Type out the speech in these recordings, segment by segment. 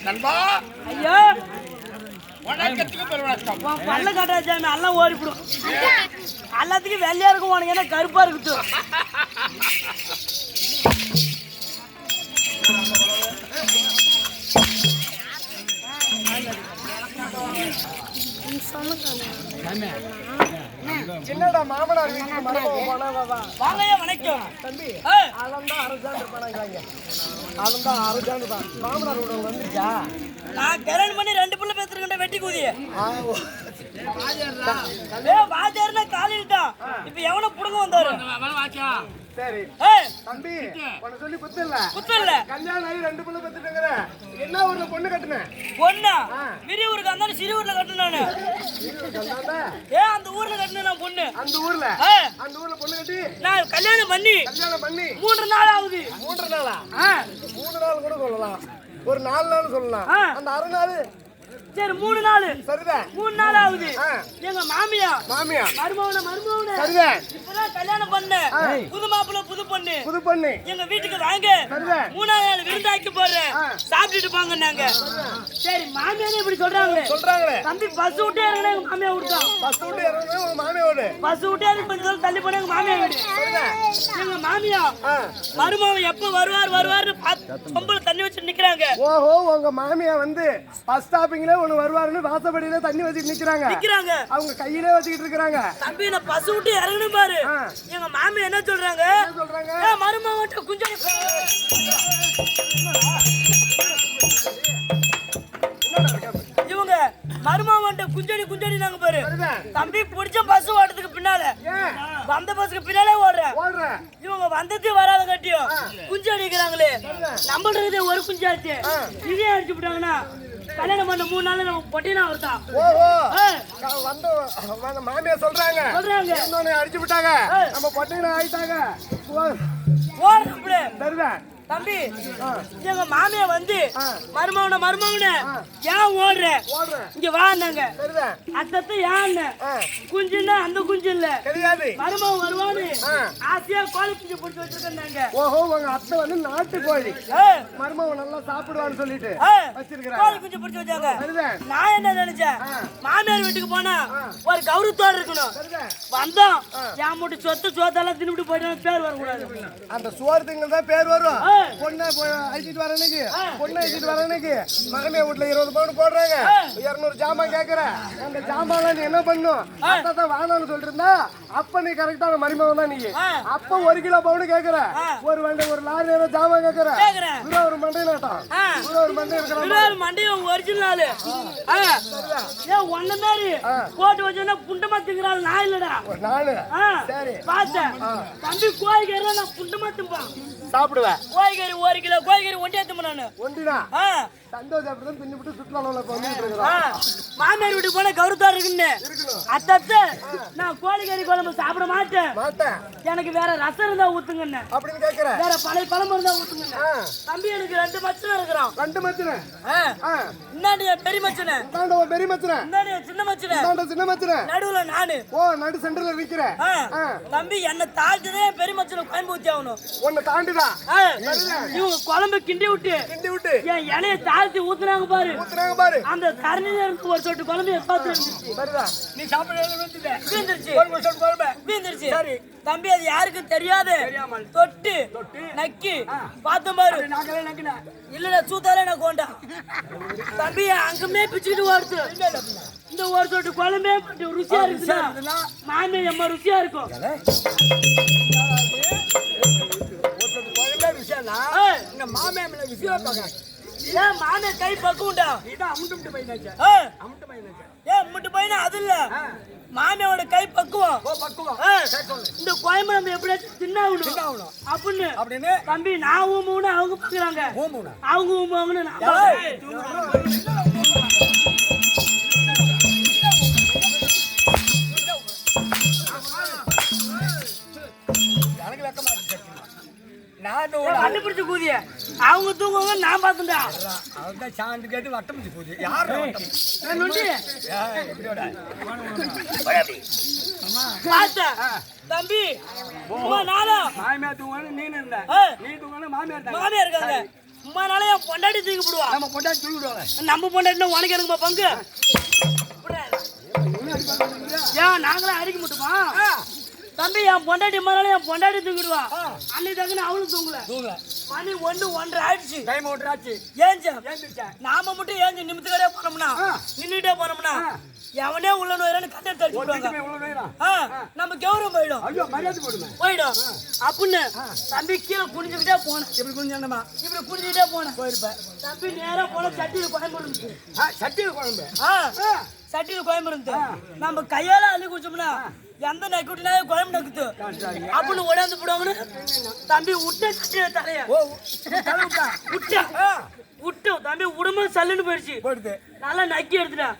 நண்பா ஐயா வணக்கத்துக்கு பெருவணக்கம். பல்ல காட்டாச்சாமி எல்லாம் ஓடிவிடும். எல்லாத்துக்கும் வெள்ளையா இருக்கும், உனக்கு என்ன கருப்பா இருக்குது. என்னடா மாமனார் வாங்கய்யா வணக்கம் தம்பி. அதான் அரசாண்டு இருப்பானாங்க. அதான் அரசாண்டு தான் மாமனார் வந்துருச்சா? நான் கல்யாணம் பண்ணி 2 பிள்ளை பேத்துருக்கிட்ட வெட்டி கூதிய வாஜாருன்னா காலிட்டான். இப்ப எவனை புடுங்க வந்தாரு? சரி தம்பி, உன்னை சொல்லி குத்து இல்ல கல்யாணம் ஆகி 2 பிள்ளை பெத்துட்டேங்கிற. என்ன ஊர்ல பொண்ணு கட்டுனேன்? பொண்ணா? விரிவூருக்கு அந்த சிறுவூர்ல கட்டணும் நானு. அந்த ஊர்ல கட்டணும் நான் பொண்ணு. அந்த ஊர்ல பொண்ணு கட்டி நான் கல்யாணம் பண்ணி 3 நாள் ஆகுது. 3 நாளா? 3 நாள் கூட சொல்லலாம், ஒரு 4 நாள் சொல்லலாம். அந்த 6 நாள் சரி 3 நாள் சரிதான். 3 நாள் ஆகுது. எங்க மாமியா மருமகன சரிதான். இப்பதான் கல்யாணம் பண்ண புது மாப்பிள்ள புது பொண்ணு எங்க வீட்டுக்கு வாங்க 3ஆவது நாள் விருந்தாக்கி போறேன், சாப்பிட்டுட்டு போங்கன்னாங்க. சரி மாமியாரே இப்படி சொல்றாங்களே. தம்பி பஸ் விட்டே இறங்கினா எங்க மாமியா விட்டான். பஸ் விட்டு இறங்கினா உங்க மாமியாவோட பஸ் விட்டே இறங்கி கொஞ்சம் தள்ளி போன எங்க மாமியா வீடு. எங்க மாமியா மருமகன் எப்ப வருவாருன்னு பொம்பளை தண்ணி வச்சு நிக்கிறாங்க. ஓஹோ, உங்க மாமியா வந்து பஸ் ஸ்டாப்பிங்ல ஒண்ணு வருவாருன்னு வாசப்படியில தண்ணி வச்சுட்டு நிக்கிறாங்க. அவங்க கையிலே வச்சுக்கிட்டு இருக்காங்க. தம்பி நான் பஸ் விட்டு இறங்கணும் பாரு. எங்க மாமி என்ன சொல்றாங்க? மருமகன் குஞ்சம் இவங்க மருமகன் குஞ்சடி நாங்க பாரு. தம்பி பிடிச்ச பஸ் ஓடுறதுக்கு பின்னால வந்த பஸ்ஸுக்கு பின்னாலே ஓடுறேன். இவங்க வந்தது வராத கட்டியும் குஞ்சு அடிக்கிறாங்களே. நம்மளுக்கு ஒரு குஞ்சாச்சு இதே அடிச்சு விட்டாங்கன்னா கல்யாணம் பண்ண 3 நாள் நம்ம பொட்டினா வருதான். மாமியா சொல்றாங்க அடிச்சு விட்டாங்க, நம்ம பொட்டினா ஆயிட்டாங்க. ஓடுறேன் சரிதான். தம்பி எங்க மாமியா வந்து மருமகன ஏன் ஓடுற இங்க வாங்க அத்தத்தை ஏன் குஞ்சுன்னா அந்த குஞ்சு இல்ல கிடையாது மருமகன் வருவான்னு ஆசையா கோழி குஞ்சு பிடிச்சி வச்சிருக்காங்க. ஓஹோ உங்க அத்தை வந்து நாட்டு கோழி மருமகன் நல்லா சாப்பிடுவான்னு சொல்லிட்டு வச்சிருக்காங்க. கோழி குஞ்சு பிடிச்சி வச்சாங்க. நான் என்ன நினைச்சேன், மாமியார் வீட்டுக்கு போனா ஒரு கௌரவத்தோட இருக்கணும். வந்தோம் என் மூட்டு சோத்தெல்லாம் தின்னுட்டு போயிட்டு பேர் வரக்கூடாது. அந்த சோறு திங்கள் தான் பேர் வரும். பொண்ணை அழிச்சிட்டு வர அன்னைக்கு பொண்ணை அழிச்சிட்டு வர அன்னைக்கு மகமே வீட்டுல 20 பவுன் போடுறாங்க, 200 ஜாமான் கேக்குற. அந்த ஜாமான் நீ என்ன பண்ணும், அதான் வாங்கன்னு சொல்லிட்டு இருந்தா அப்ப நீ கரெக்டான மருமகன் தான். நீ அப்ப 1 கிலோ பவுன் கேக்குற, ஒரு லாரி ஜாமான் கேக்குற. ஒரு மண்டை நாட்டம் ஒரு மண்டை இருக்கிற மண்டையும் ஒரிஜினல் ஒன்ன மாதிரி போட்டு வச்சோன்னா புண்டமா திங்கிறாள். நான் இல்லடா நானு சரி பார்த்தேன் தம்பி கோழிக்கறி நான் புண்டமா திம்பான் சாப்பிடுவேன். கோழிக்கறி 1 கிலோ கோழிக்கறி ஒண்டியா திம்ப நானு ஒண்டினா சந்தோஷம் அப்படிதான் தின்னுபிட்டு சுற்றுலாவில் வந்துட்டு இருக்கிறோம். மாமியார் வீட்டுக்கு போன கௌரவத்தா இருக்குன்னு அத்தத்தை நான் கோழிக்கறி குழம்பு சாப்பிட மாட்டேன். எனக்கு வேற ரசம் இருந்தா ஊத்துங்கன்னு அப்படின்னு கேட்கிறேன். வேற பழைய பழம் இருந்தா ஊத்துங்க. தம்பி எனக்கு 2 மச்சனை இருக்கிறான். 2 மச்சனை இன்னாடி பெரிய மச்சனை, பெரிய மச்சனை, இன்னாடி சின்ன மச்சனை, சின்ன மச்சனை, நடுவுல நானு. நடு சென்டர்ல நிக்கிறேன். தம்பி என்ன தாழ்த்ததே பெரிய மச்சனை குழம்பு ஊத்தி ஆகணும். உன்னை தாண்டிதான் இவங்க குழம்பு கிண்டி விட்டு என் இலைய தாழ்த்தி ஊத்துறாங்க பாரு. அந்த தரணில இருந்து ஒரு சொட்டு குழம்பு நீ சாப்பிடுச்சு. தம்பி அது யாருக்கும் தெரியாது. தொட்டு நக்கி பார்த்த பாரு. இல்லடா சூத்தாலே நான் கொண்டா தம்பி அங்குமே பிச்சுக்கிட்டு ஓடுது. இந்த ஒரு சொட்டு குழம்பே ருசியா இருக்குன்னா மாமே அம்மா ருசியா இருக்கும். மாமே கை பக்குண்டா அது இல்ல, மாமியோட கை பக்குவம். இந்த கோயம்பு நம்ம எப்படியாச்சும் தின்னாகணும் அப்படின்னு தம்பி நான் ஊம்புன்னு அவங்க பாக்குறாங்க. அவங்க ஊம்புவாங்கன்னு கண்டுபிடிச்ச கூதிய அவங்க தூங்குவாங்க. நான் பாத்துட்டா சாண்டு கேட்டு வட்டம் கூதி யாரு தம்பி மாமியா தூங்க நீ மாமியா இருக்காங்க. உமானால என் பொண்டாட்டி தூக்கி போடுவா. நம்ம பொண்டாட்டி தூக்கி விடுவாங்க. நம்ம பொண்டாட்டினா உனக்கு எனக்கு பங்கு ஏன் நாங்களும் அடிக்க மாட்டோமா தம்பி? என் பொண்டாட்டி மாறால என் பொண்டாட்டி தூங்கிடுவா. அன்னைக்கு தகுந்த அவளும் தூங்கல. மணி 1:30 ஆயிடுச்சு. டைம் 1 ஆச்சு. ஏஞ்சா நாம மட்டும் ஏஞ்சு நிமித்துக்கடே போனோம்னா நின்னுட்டே போனோம்னா எவனே உள்ள நோயிரான்னு கண்ணை தடுத்து விடுவாங்க. நம்ம கௌரவம் போயிடும் அப்படின்னு தம்பி கீழே குனிஞ்சுக்கிட்டே போனேன். இப்படி குனிஞ்சுக்கிட்டே போனேன். போயிருப்பேன் தம்பி நேரா போன சட்டியில் குழம்பு இருந்துச்சு. சட்டியில் குழம்பு இருந்து நம்ம கையால அள்ளி குடிச்சோம்னா எந்த நக்குட்டினா குழம்பு நக்குது அப்படின்னு உடந்து போடுவாங்கன்னு தம்பி விட்ட தலைய விட்டு தம்பி உடம்பு சல்லுன்னு போயிடுச்சு. நல்லா நக்கி எடுத்துட்டேன்.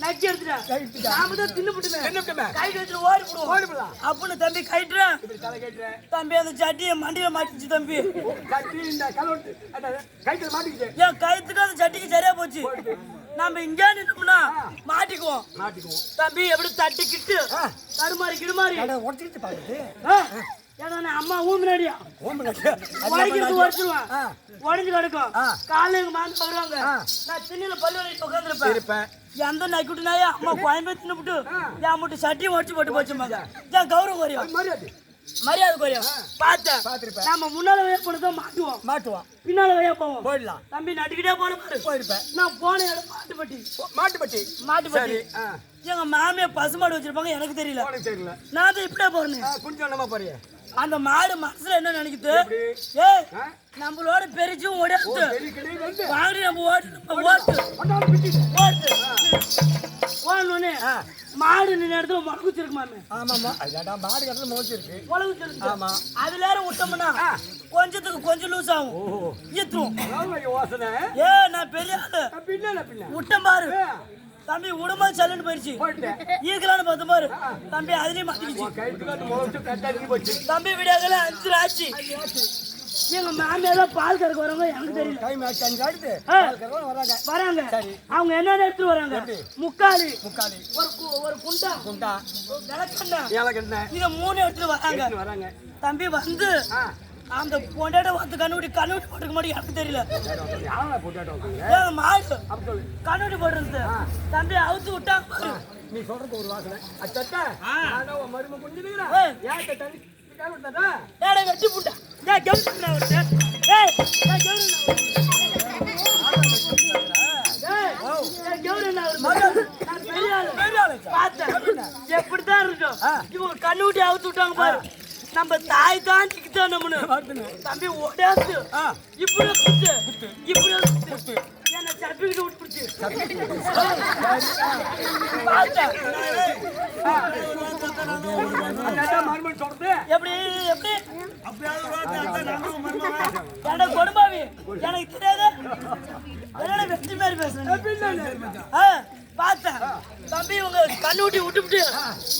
நக்கி எடுத்துட்டேன். நாம தான் தின்னுபிட்டுமே கைட்டு வச்சு ஓடிவிடுவோம் அப்படின்னு தம்பி கைட்டுறேன். தம்பி அந்த சட்டியை மண்டியில மாட்டிச்சு. தம்பி என் கைத்துக்கு அந்த சட்டிக்கு சரியா போச்சு. நம்ம இங்கே நின்னோம்னா மாட்டிக்குவோம். தம்பி எப்படி தட்டிக்கிட்டு தடுமாறி கிடுமாறி ஏன்னா அம்மா ஊம்பினாடியா உடைக்கிறது உடச்சிருவான். உடஞ்சு கிடக்கும். காலைல எங்க மாந்து வருவாங்க. நான் திண்ணில பல்லு வலிட்டு உட்காந்துருப்பேன். எந்த நைக்குட்டினாயா அம்மா கோயம்பேடு தின்னுபிட்டு என் மட்டும் சட்டியும் உடச்சு போட்டு போச்சுமாங்க. என் கௌரவம் குறையும், மரியாதை குறையும். பார்த்தேன் நம்ம முன்னால வழியா போனதான் மாட்டுவோம் பின்னால வழியா போவோம். போயிடலாம் தம்பி நட்டுக்கிட்டே போயிருப்பேன். நான் போன இடம் மாட்டுப்பட்டி. எங்க மாமியா பசுமாடு வச்சிருப்பாங்க. எனக்கு தெரியல. நான் தான் இப்படியே போறேன். அந்த மாடு மனசுல என்ன நினைக்குது, நம்மளோட பெருச்சும் ஓடியாச்சு வாங்கி நம்ம ஓடணும்னு மாடு நின்ன இடத்துல முளகுச்சிருக்கு. மாமே அதுல விட்டோம்னா கொஞ்சத்துக்கு கொஞ்சம் லூஸ் ஆகும். ஈத்துரும். நான் பெரிய ஆளு விட்டம் பாரு. தம்பி உடம்பா சல்லுன்னு போயிடுச்சு ஈக்கலான்னு பார்த்த பாரு தம்பி அதுலயும் மாட்டிக்கிச்சு தம்பி விடாதல 5 ஆச்சு எங்க மாமியார் பால் கறக்க வரவங்க எனக்கு தெரியல வராங்க அவங்க என்ன எடுத்துட்டு வராங்க முக்காலி ஒரு குண்டா விளக்கண்ணா இத 3 எடுத்துட்டு வராங்க தம்பி வந்து அந்த பொண்டாட்ட வந்து கண்ணுடி போட்டுக்க மாட்டேங்க எனக்கு தெரியல மாடு கண்ணுடி போட்டு தம்பி அவுத்து விட்டாங்க நீ சொல்றது ஒரு வாசனை அச்சா மரும குஞ்சுக்கிறேன் வெட்டி புட்டா எப்படித்தான் இருக்கும் இவங்க கண்ணுட்டி அவுத்து விட்டாங்க பாரு நம்ம தாய் தான் டிக்கிட்டோம் நம்மனு தம்பி ஓடாது இப்படி குத்து என்ன சர்டிபிகேட் விட்டுச்சு எப்படி எனக்கு கொடுமாவி எனக்கு தெரியாது வெற்றி மாதிரி பேசுறேன் பார்த்தேன் தம்பி உங்க கண்ணூட்டி விட்டுவிட்டு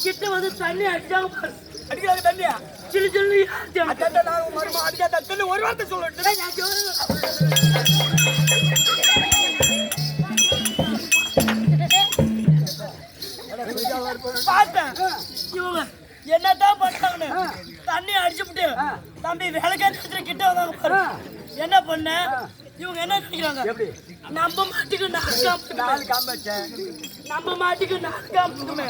கிட்ட வந்து தண்ணி அடிச்சாங்க அடிக்கிறாங்க தண்ணியா சில்லு சில்லு அடிக்காத தண்ணி ஒரு வார்த்தை சொல்லிட்டு பார்த்தேன் இவங்க என்னதான் பண்ணாங்கன்னு தண்ணி அடிச்சுட்டு தம்பி விளக்கத்துல கிட்ட வந்தாங்க என்ன பண்ண இவங்க என்ன நினைக்கிறாங்க நம்ம மாட்டுக்கு நாலு காம்புக்குமே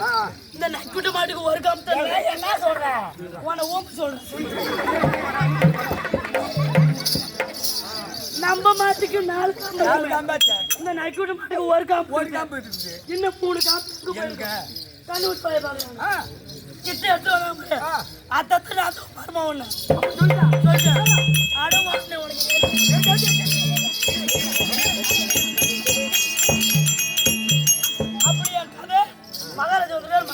இந்த நக்குட்டு மாட்டுக்கு ஒரு காம்பு என்ன சொல்றேன் உன ஓம்பு சொல்றேன் நம்ம மாட்டுக்கு 4 காம்பு இந்த நக்குட்டு மாட்டுக்கு ஒரு காம்பு இன்னும் 3 காம்பு கண்ணூர் போய் பாக்குறாங்க கிட்ட எடுத்து வராங்க அத்தனை மருமா ஒண்ணு அடம் வாங்கினேன் உனக்கு அப்படியா கதை மகாராஜா மகாராஜா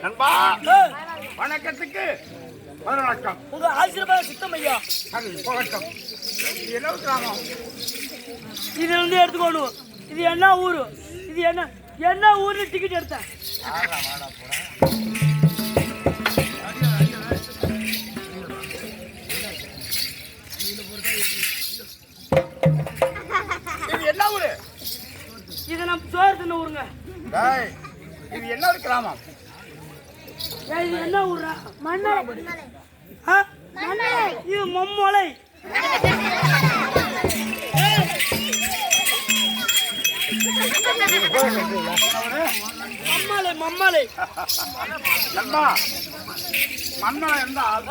நண்பா வணக்கத்துக்கு வணக்கம். உங்க ஆசீர்வாத சித்தம் ஐயா. வணக்கம். என்ன கிராமம்? இது வந்து எடுத்துக்கணும். இது என்ன ஊரு? இது என்ன ஊர்ல டிக்கெட் எடுத்தேன்? இது என்ன ஊரு? இது நம்ம சோறு தின்ன ஊருங்க. இது என்ன ஒரு கிராமம்? இது என்ன ஊரா? மண்ணலை. இது மம்மலை. மம்மலை நண்பா, மம்மலை என்றால்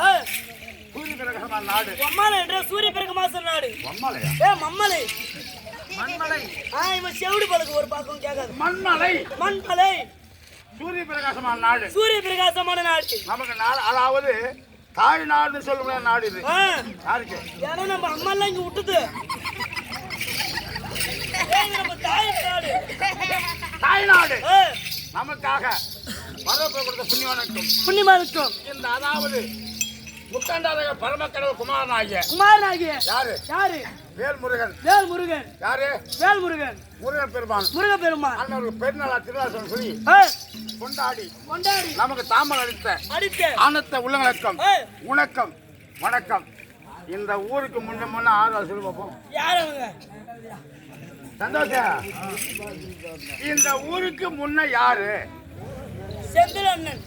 சூரிய பிரகாசமான நாடு. மம்மலை என்ற சூரிய பிரகாசமான நாடு. மம்மலையா? மம்மலை. மண்மலை. இவன் செவிடு பழக்கு ஒரு பாக்கம் கேட்காது. மண்மலை. மண்மலை. சூரிய பிரகாசமான நாடு. சூரிய பிரகாசமான நாடு. நமக்கு நாடு, அதாவது தாய் நாடு சொல்லுங்க நாடு இது. யாருக்கு? ஏன்னா நம்ம அம்மா எல்லாம் இங்க விட்டுது. நம்ம தாய் நாடு. தாய் நாடு நமக்காக வரப்பு கொடுத்த புண்ணியவனுக்கும் இந்த அதாவது முத்தாண்டாத பரமக்கடவுள் குமாரனாகிய யாரு? வேல்முருகன். யாரு? வேல்முருகன். முருகன் பெருமான் அண்ணனுக்கு பெருநாளா திருவாசம் சொல்லி கொண்டாடி நமக்கு தாமல் அளித்த ஆனத்த உள்ளங்களுக்கும் உனக்கம் வணக்கம். இந்த ஊருக்கு முன்ன ஆதரவு சொல்லி பார்ப்போம். சந்தோஷம். இந்த ஊருக்கு முன்ன யாரு? செந்தில் அண்ணன்.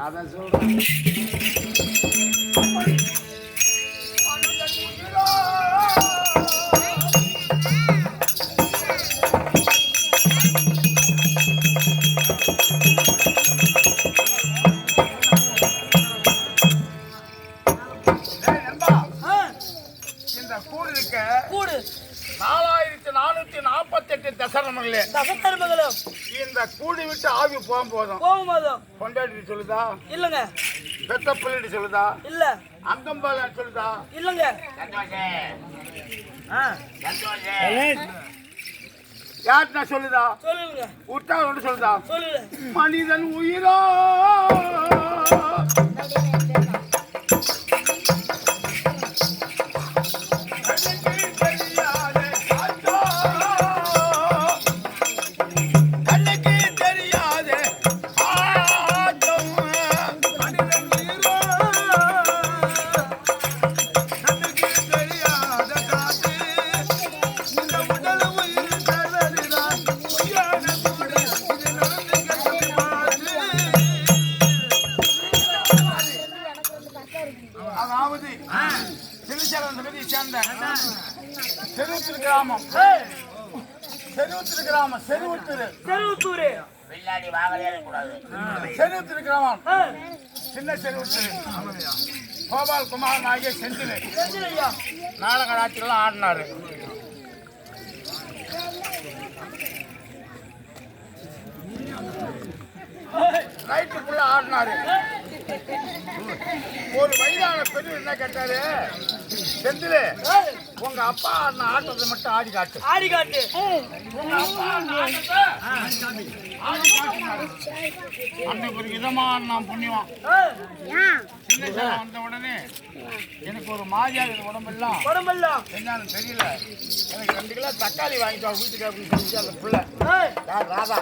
அத சொல்றேன். இந்த கூடு இருக்க கூடு 4448 தசரமங்களே தசத்தர்மங்களும் இந்த கூடி விட்டு ஆவி போகும்போதும் கொண்டாடி சொல்லுதா இல்லங்க, பெத்த பிள்ளை சொல்லுதா இல்ல, அங்கம்பால சொல்லுதா இல்லங்க, யார்கிட்ட சொல்லுதா சொல்லுங்க, உற்றாரோடு சொல்லுதா சொல்லுங்க. மனிதன் உயிரோ அதாவது திருச்செந்தபதியை சேர்ந்த செருவத்தூர் கிராமம் செருவத்தூர் கிராமம் சின்ன செருவத்தூர் கோபால் குமார் ஆகிய செந்தில் நாடக நாட்டிலாம் ஆடினாரு. நைட்டுக்குள்ள ஆடினாரு. ஒரு வயதான பெண் என்ன கேட்டாரு, செந்தில் உங்க அப்பா ஆடின ஆட்டத்தை மட்டும் ஆடி காட்டு. உங்க அப்பா ஆடின ஆட்டத்தை ஆடி காட்டினாரு. அன்னைக்கு ஒரு விதமா நான் புண்ணியம் சின்ன சேலம் வந்த உடனே எனக்கு ஒரு மாதிரியா உடம்பெல்லாம் என்னன்னு தெரியல. எனக்கு 2 கிலோ தக்காளி வாங்கிட்டு வீட்டுக்கு அப்படின்னு சொல்லிச்சு அந்த பிள்ளை. யார்? ராதா.